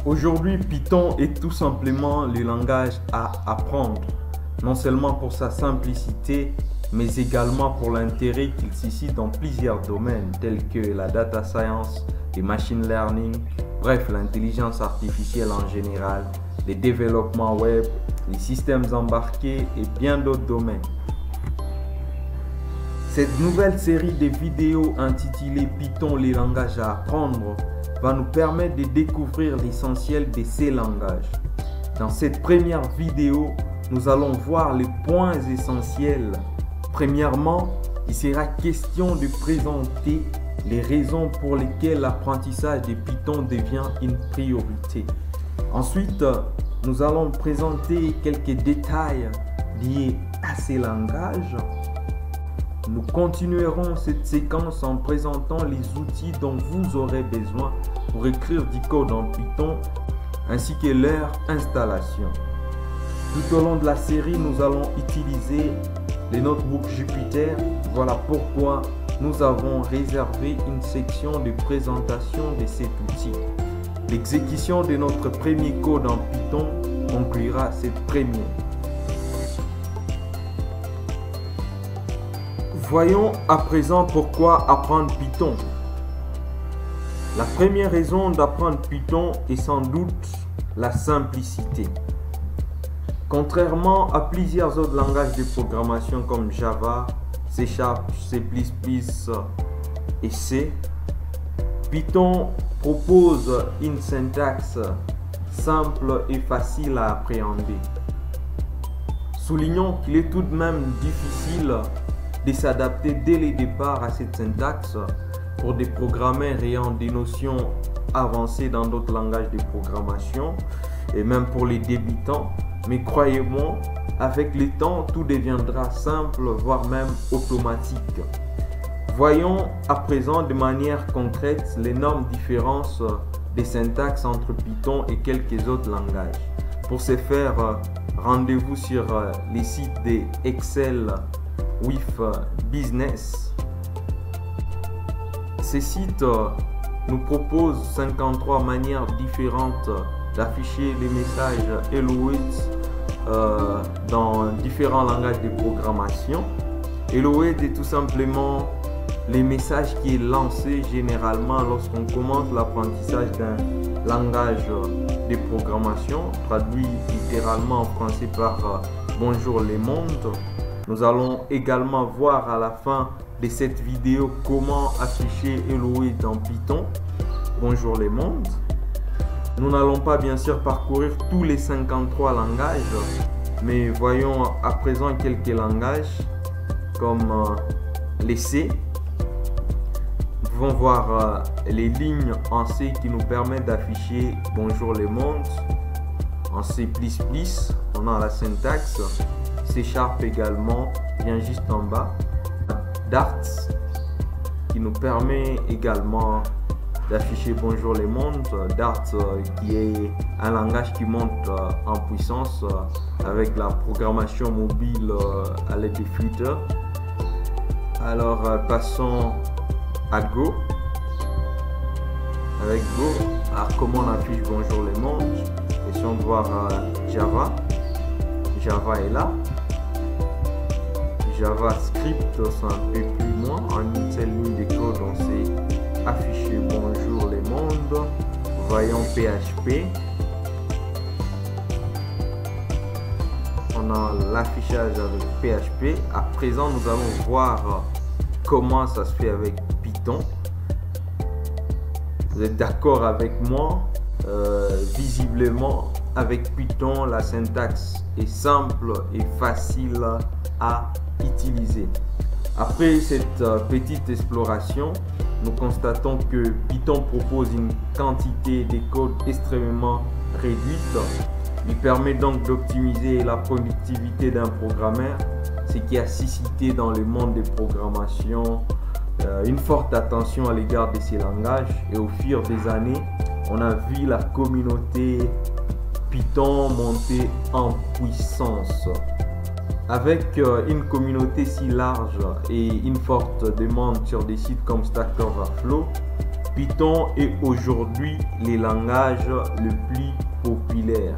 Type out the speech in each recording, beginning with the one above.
Aujourd'hui, Python est tout simplement le langage à apprendre, non seulement pour sa simplicité, mais également pour l'intérêt qu'il suscite dans plusieurs domaines tels que la data science, le machine learning, bref, l'intelligence artificielle en général, les développements web, les systèmes embarqués et bien d'autres domaines. Cette nouvelle série de vidéos intitulée Python, les langages à apprendre va nous permettre de découvrir l'essentiel de ces langages. Dans cette première vidéo, nous allons voir les points essentiels. Premièrement, il sera question de présenter les raisons pour lesquelles l'apprentissage de Python devient une priorité. Ensuite, nous allons présenter quelques détails liés à ces langages. Nous continuerons cette séquence en présentant les outils dont vous aurez besoin pour écrire du code en Python ainsi que leur installation. Tout au long de la série, nous allons utiliser les notebooks Jupyter. Voilà pourquoi nous avons réservé une section de présentation de cet outil. L'exécution de notre premier code en Python conclura cette première. Voyons à présent pourquoi apprendre Python. La première raison d'apprendre Python est sans doute la simplicité. Contrairement à plusieurs autres langages de programmation comme Java, C#, C++ et C, Python propose une syntaxe simple et facile à appréhender. Soulignons qu'il est tout de même difficile de s'adapter dès le départ à cette syntaxe pour des programmeurs ayant des notions avancées dans d'autres langages de programmation et même pour les débutants. Mais croyez-moi, avec le temps, tout deviendra simple, voire même automatique. Voyons à présent de manière concrète l'énorme différence des syntaxes entre Python et quelques autres langages. Pour ce faire, rendez-vous sur les sites de Excel with Business. Ces sites nous proposent 53 manières différentes d'afficher les messages Hello World dans différents langages de programmation. Hello World est tout simplement les messages qui est lancé généralement lorsqu'on commence l'apprentissage d'un langage de programmation, traduit littéralement en français par bonjour les mondes. Nous allons également voir à la fin de cette vidéo comment afficher Hello World en Python. Bonjour les mondes. Nous n'allons pas bien sûr parcourir tous les 53 langages, mais voyons à présent quelques langages comme les C. Nous pouvons voir les lignes en C qui nous permettent d'afficher bonjour les mondes. En C++, on a la syntaxe. C# également vient juste en bas. Dart qui nous permet également d'afficher bonjour les mondes. Dart qui est un langage qui monte en puissance avec la programmation mobile à l'aide de Flutter. Alors passons à Go. Avec Go, alors comment on affiche bonjour les mondes? Essayons de voir Java. Java est là. JavaScript, c'est un peu plus loin. En une seule ligne de code, on sait afficher bonjour les mondes. Voyons PHP. On a l'affichage avec PHP. À présent, nous allons voir comment ça se fait avec Python. Vous êtes d'accord avec moi? Visiblement, avec Python, la syntaxe est simple et facile à utiliser. Après cette petite exploration, nous constatons que Python propose une quantité de code extrêmement réduite. Il permet donc d'optimiser la productivité d'un programmeur, ce qui a suscité dans le monde des programmations une forte attention à l'égard de ces langages. Et au fil des années, on a vu la communauté Python monter en puissance. Avec une communauté si large et une forte demande sur des sites comme Stack Overflow, Python est aujourd'hui le langage le plus populaire.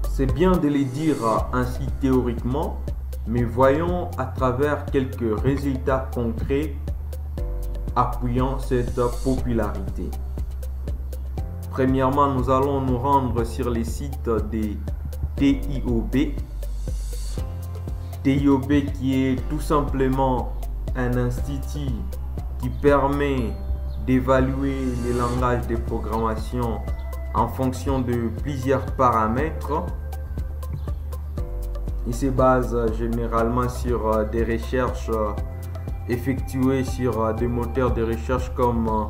C'est bien de le dire ainsi théoriquement, mais voyons à travers quelques résultats concrets appuyant cette popularité. Premièrement, nous allons nous rendre sur les sites de TIOB. TIOB qui est tout simplement un institut qui permet d'évaluer les langages de programmation en fonction de plusieurs paramètres. Il se base généralement sur des recherches effectuées sur des moteurs de recherche comme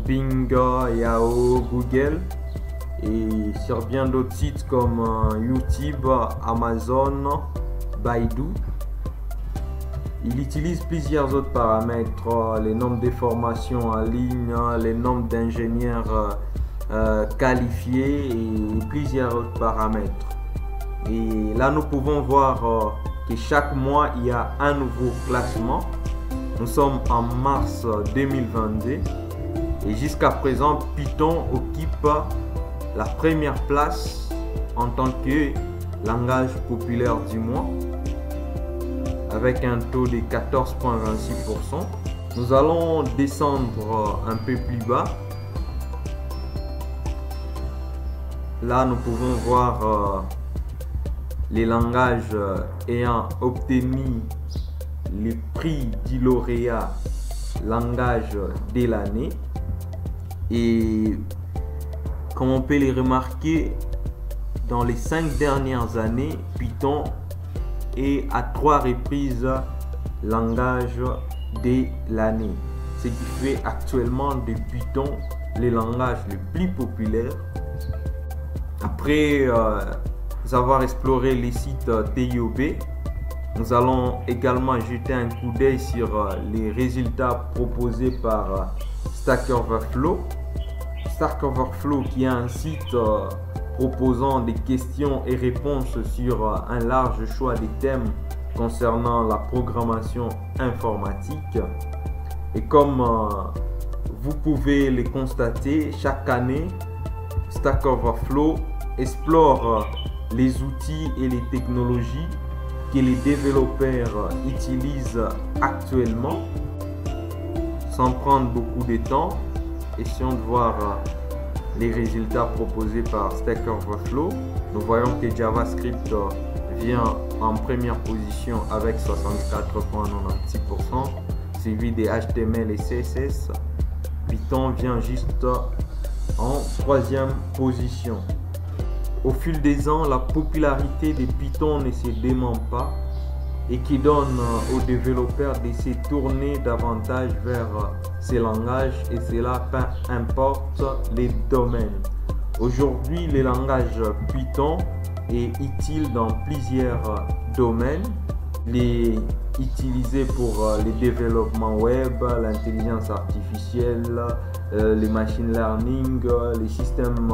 Bing, Yahoo, Google et sur bien d'autres sites comme YouTube, Amazon, Baidu. Il utilise plusieurs autres paramètres, les nombres de formations en ligne, les nombres d'ingénieurs qualifiés et plusieurs autres paramètres. Et là, nous pouvons voir que chaque mois, il y a un nouveau classement. Nous sommes en mars 2022 et jusqu'à présent, Python occupe la première place en tant que langage populaire du mois avec un taux de 14,26%. Nous allons descendre un peu plus bas. Là, nous pouvons voir les langages ayant obtenu le prix du lauréat langage de l'année. Et comme on peut les remarquer, dans les 5 dernières années, Python est à 3 reprises langage de l'année. Ce qui fait actuellement de Python le langage le plus populaire. Après avoir exploré les sites TIOB, nous allons également jeter un coup d'œil sur les résultats proposés par Stack Overflow. Stack Overflow qui est un site proposant des questions et réponses sur un large choix de thèmes concernant la programmation informatique. Et comme vous pouvez le constater, chaque année, Stack Overflow explore les outils et les technologies que les développeurs utilisent actuellement. Sans prendre beaucoup de temps, essayons de voir les résultats proposés par Stack Overflow. Nous voyons que JavaScript vient en première position avec 64,96%, suivi des HTML et CSS. Python vient juste en 3e position. Au fil des ans, la popularité de Python ne se dément pas et qui donne aux développeurs de se tourner davantage vers ces langages, et cela peu importe les domaines. Aujourd'hui, le langage Python est utile dans plusieurs domaines. Il est utilisé pour le développement web, l'intelligence artificielle, les machine learning, les systèmes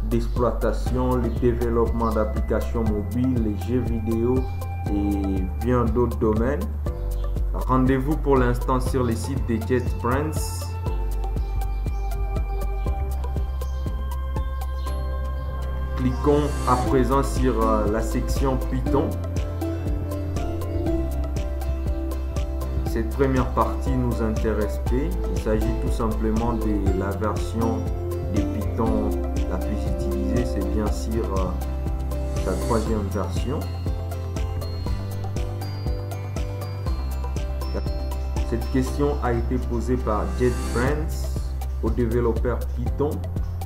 d'exploitation, le développement d'applications mobiles, les jeux vidéo et bien d'autres domaines. Rendez-vous pour l'instant sur le site de JetBrains. Cliquons à présent sur la section Python. Cette première partie nous intéresse peu. Il s'agit tout simplement de la version de Python la plus utilisée, c'est bien sûr la 3e version. Cette question a été posée par JetBrains aux développeurs Python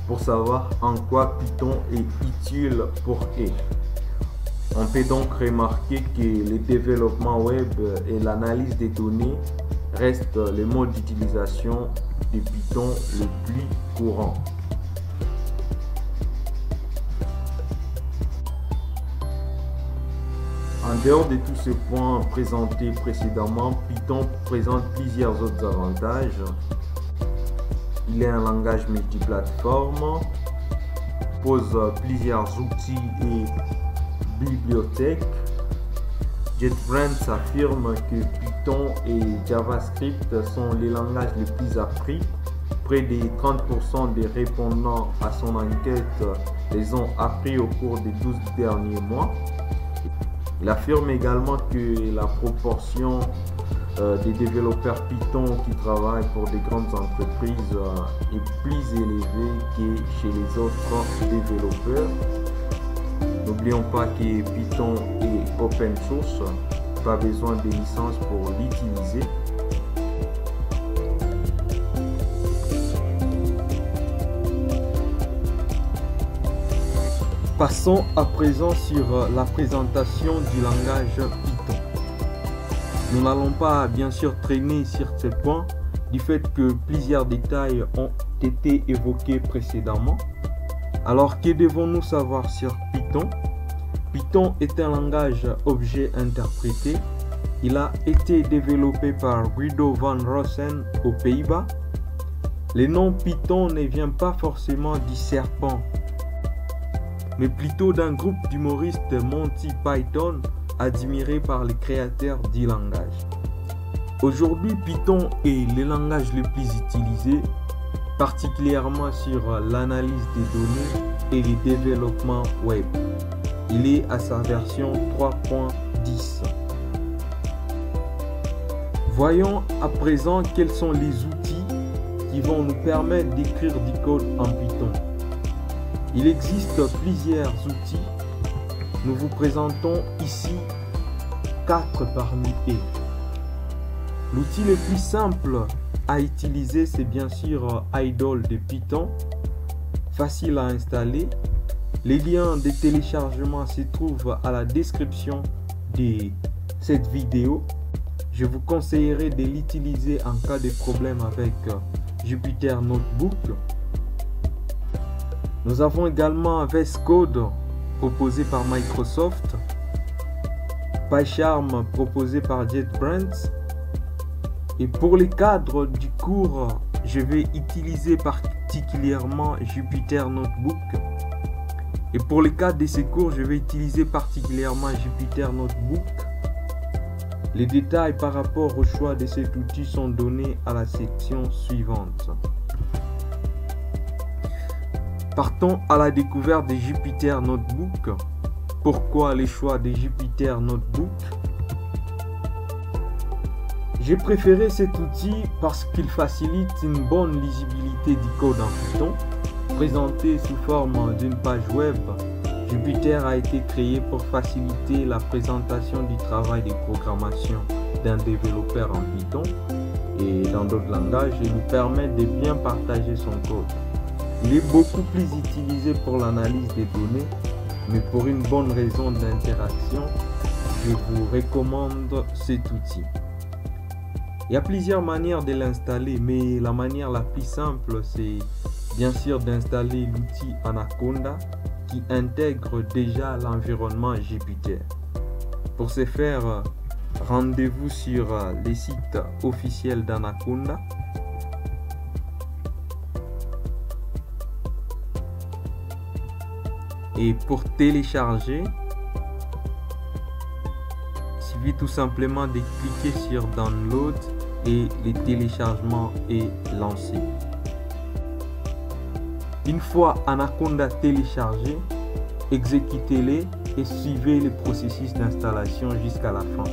pour savoir en quoi Python est utile pour eux. On peut donc remarquer que le développement web et l'analyse des données restent le mode d'utilisation de Python le plus courant. En dehors de tous ces points présentés précédemment, Python présente plusieurs autres avantages. Il est un langage multiplateforme, pose plusieurs outils et bibliothèques. JetBrains affirme que Python et JavaScript sont les langages les plus appris Près de 30% des répondants à son enquête les ont appris au cours des 12 derniers mois. Il affirme également que la proportion des développeurs Python qui travaillent pour des grandes entreprises est plus élevée que chez les autres développeurs. N'oublions pas que Python est open source, pas besoin de licence pour l'utiliser. Passons à présent sur la présentation du langage Python. Nous n'allons pas bien sûr traîner sur ce point du fait que plusieurs détails ont été évoqués précédemment. Alors que devons-nous savoir sur Python? Python est un langage objet interprété. Il a été développé par Guido van Rossum aux Pays-Bas. Le nom Python ne vient pas forcément du serpent, mais plutôt d'un groupe d'humoristes Monty Python, admiré par les créateurs du langage. Aujourd'hui, Python est le langage le plus utilisé, particulièrement sur l'analyse des données et le développement web. Il est à sa version 3.10. Voyons à présent quels sont les outils qui vont nous permettre d'écrire du code en Python. Il existe plusieurs outils. Nous vous présentons ici 4 parmi eux. L'outil le plus simple à utiliser, c'est bien sûr Idle de Python. Facile à installer. Les liens de téléchargement se trouvent à la description de cette vidéo. Je vous conseillerais de l'utiliser en cas de problème avec Jupyter Notebook. Nous avons également VS Code proposé par Microsoft, PyCharm proposé par JetBrains. Et pour les cadres du cours, je vais utiliser particulièrement Jupyter Notebook. Et pour les cadres de ces cours, je vais utiliser particulièrement Jupyter Notebook. Les détails par rapport au choix de cet outil sont donnés à la section suivante. Partons à la découverte de Jupyter Notebook. Pourquoi le choix de Jupyter Notebook? J'ai préféré cet outil parce qu'il facilite une bonne lisibilité du code en Python. Présenté sous forme d'une page web, Jupyter a été créé pour faciliter la présentation du travail de programmation d'un développeur en Python et dans d'autres langages et nous permet de bien partager son code. Il est beaucoup plus utilisé pour l'analyse des données, mais pour une bonne raison d'interaction, je vous recommande cet outil. Il y a plusieurs manières de l'installer, mais la manière la plus simple, c'est bien sûr d'installer l'outil Anaconda qui intègre déjà l'environnement Jupyter. Pour ce faire, rendez-vous sur les sites officiels d'Anaconda. Et pour télécharger, il suffit tout simplement de cliquer sur Download et le téléchargement est lancé. Une fois Anaconda téléchargé, exécutez-le et suivez le processus d'installation jusqu'à la fin.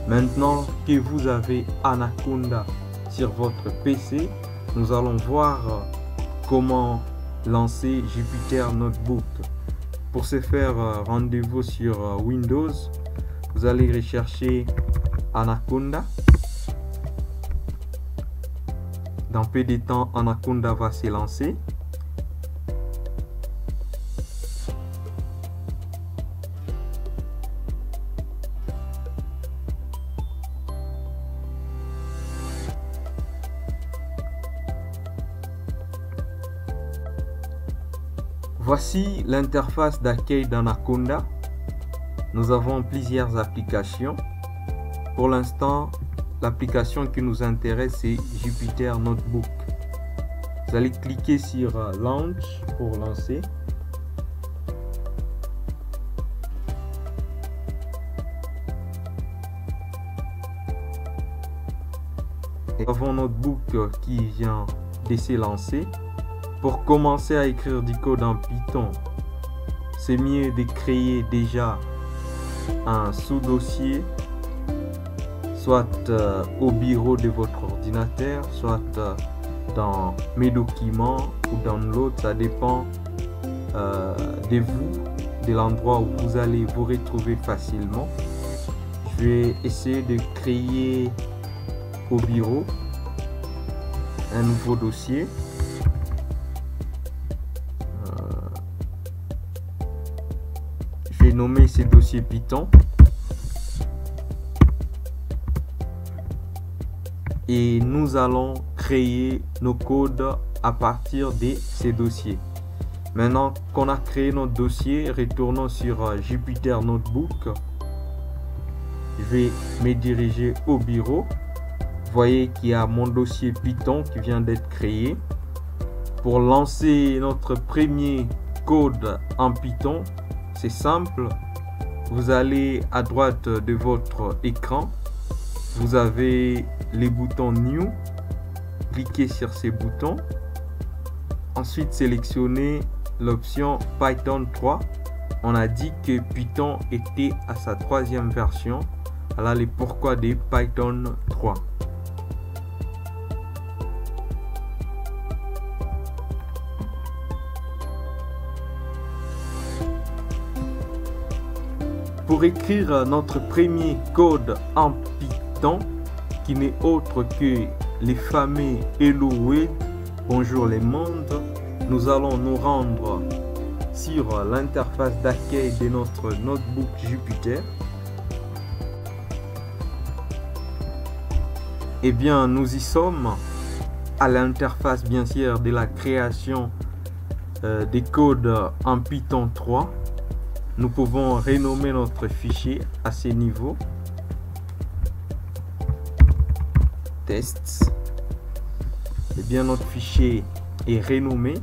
Maintenant que vous avez Anaconda sur votre PC, nous allons voir comment lancer Jupyter Notebook. Pour ce faire, rendez-vous sur Windows. Vous allez rechercher Anaconda. Dans peu de temps, Anaconda va se lancer. Voici l'interface d'accueil d'Anaconda. Nous avons plusieurs applications. Pour l'instant, l'application qui nous intéresse c'est Jupyter Notebook. Vous allez cliquer sur Launch pour lancer. Nous avons notre book qui vient de s'élancer. Pour commencer à écrire du code en Python, c'est mieux de créer déjà un sous-dossier, soit au bureau de votre ordinateur, soit dans mes documents ou download, ça dépend de vous, de l'endroit où vous allez vous retrouver facilement. Je vais essayer de créer au bureau un nouveau dossier. Je vais nommer ce dossier Python. Et nous allons créer nos codes à partir de ces dossiers. Maintenant qu'on a créé notre dossier, retournons sur Jupyter Notebook. Je vais me diriger au bureau. Vous voyez qu'il y a mon dossier Python qui vient d'être créé. Pour lancer notre premier code en Python, c'est simple. Vous allez à droite de votre écran. Vous avez les boutons New. Cliquez sur ces boutons. Ensuite, sélectionnez l'option Python 3. On a dit que Python était à sa 3e version. Alors, les pourquoi de Python 3. Pour écrire notre premier code en Python, qui n'est autre que les fameux Hello World, bonjour les mondes, nous allons nous rendre sur l'interface d'accueil de notre notebook Jupyter. Eh bien, nous y sommes à l'interface bien sûr de la création des codes en Python 3. Nous pouvons renommer notre fichier à ce niveau. Tests. Eh bien, notre fichier est renommé.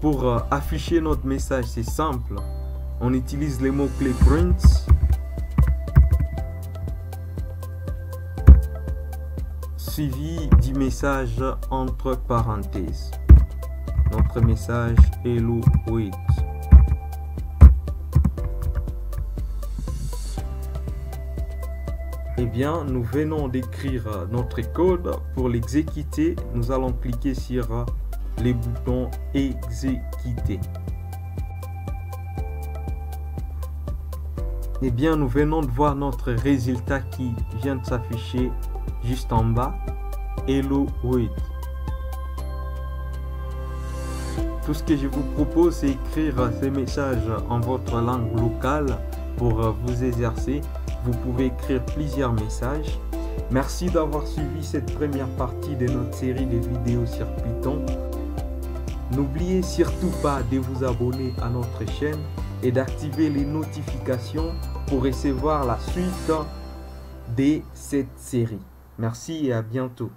Pour afficher notre message, c'est simple. On utilise les mots-clés print, suivi du message entre parenthèses. Notre message Hello World. Eh bien, nous venons d'écrire notre code. Pour l'exécuter, nous allons cliquer sur les boutons exécuter. Eh bien, nous venons de voir notre résultat qui vient de s'afficher juste en bas. Hello World. Tout ce que je vous propose, c'est écrire ces messages en votre langue locale pour vous exercer. Vous pouvez écrire plusieurs messages. Merci d'avoir suivi cette première partie de notre série de vidéos sur Python. N'oubliez surtout pas de vous abonner à notre chaîne et d'activer les notifications pour recevoir la suite de cette série. Merci et à bientôt.